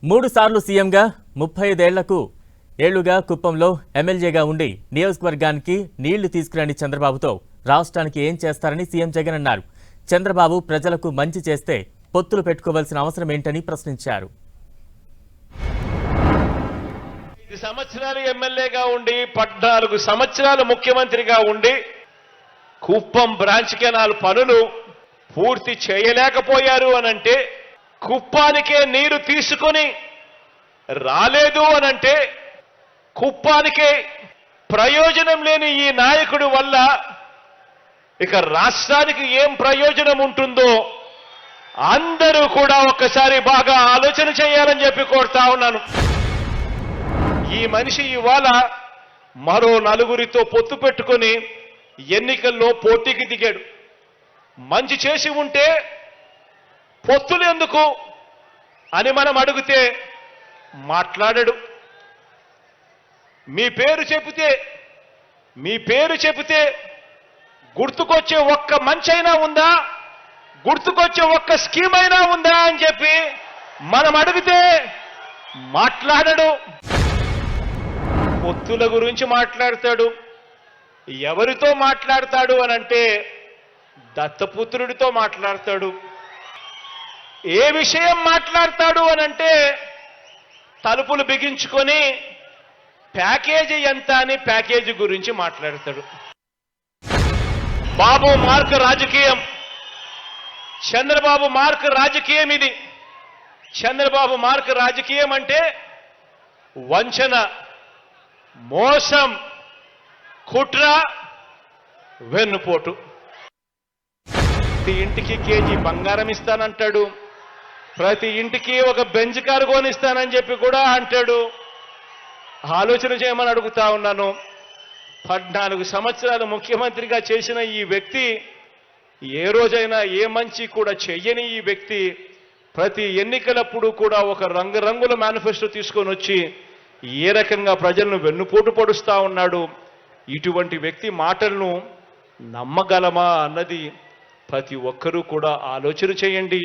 3 సార్లు సీఎంగా 35 ఏళ్లుగా కుప్పంలో ఎమ్మెల్యేగా ఉండి నియోజకవర్గానికి నీళ్లు తీసుకురాని చంద్రబాబుతో రాష్ట్రానికి ఏం చేస్తారని సీఎం జగన్ అన్నారు. చంద్రబాబు ప్రజలకు మంచి చేస్తే పొత్తులు పెట్టుకోవాల్సిన అవసరం ఏంటని ప్రశ్నించారు. 5 సంవత్సరాలు ఎమ్మెల్యేగా ఉండి 14 సంవత్సరాలు ముఖ్యమంత్రిగా ఉండి కుప్పం బ్రాంచ్ కెనాల్ పనులు పూర్తి చేయలేకపోయారు అనంటే, కుప్పానికే నీరు తీసుకొని రాలేదు అనంటే, కుప్పానికే ప్రయోజనం లేని ఈ నాయకుడి వల్ల ఇక రాష్ట్రానికి ఏం ప్రయోజనం ఉంటుందో అందరూ కూడా ఒక్కసారి బాగా ఆలోచన చేయాలని చెప్పి కోరుతా ఉన్నాను. ఈ మనిషి ఇవాళ మరో 4గురితో పొత్తు పెట్టుకొని ఎన్నికల్లో పోటీకి దిగాడు. మంచి చేసి ఉంటే పొత్తులు ఎందుకు అని మనం అడిగితే మాట్లాడాడు. మీ పేరు చెబితే గుర్తుకొచ్చే ఒక్క మంచైనా ఉందా, గుర్తుకొచ్చే ఒక్క స్కీమ్ అయినా ఉందా అని చెప్పి మనం అడిగితే మాట్లాడాడు. పొత్తుల గురించి మాట్లాడతాడు. ఎవరితో మాట్లాడతాడు అనంటే దత్తపుత్రుడితో మాట్లాడతాడు. ఏ విషయం మాట్లాడతాడు అనంటే తలుపులు బిగించుకొని ప్యాకేజీ ఎంత అని ప్యాకేజీ గురించి మాట్లాడతాడు. బాబు మార్క్ రాజకీయం, చంద్రబాబు మార్క్ రాజకీయం ఇది. చంద్రబాబు మార్క్ రాజకీయం అంటే వంచన, మోసం, కుట్ర, వెన్నుపోటు. ప్రతి ఇంటికి కేజీ బంగారం ఇస్తానంటాడు, ప్రతి ఇంటికి ఒక బెంచ్ కారు కొనిస్తానని చెప్పి కూడా అంటాడు. ఆలోచన చేయమని అడుగుతా ఉన్నాను. 14 సంవత్సరాలు ముఖ్యమంత్రిగా చేసిన ఈ వ్యక్తి, ఏ రోజైనా ఏ మంచి కూడా చెయ్యని ఈ వ్యక్తి ప్రతి ఎన్నికలప్పుడు కూడా ఒక రంగురంగుల మేనిఫెస్టో తీసుకొని వచ్చి ఏ రకంగా ప్రజలను వెన్నుపోటు పొడుస్తా ఉన్నాడు. ఇటువంటి వ్యక్తి మాటలను నమ్మగలమా అన్నది ప్రతి ఒక్కరూ కూడా ఆలోచన చేయండి.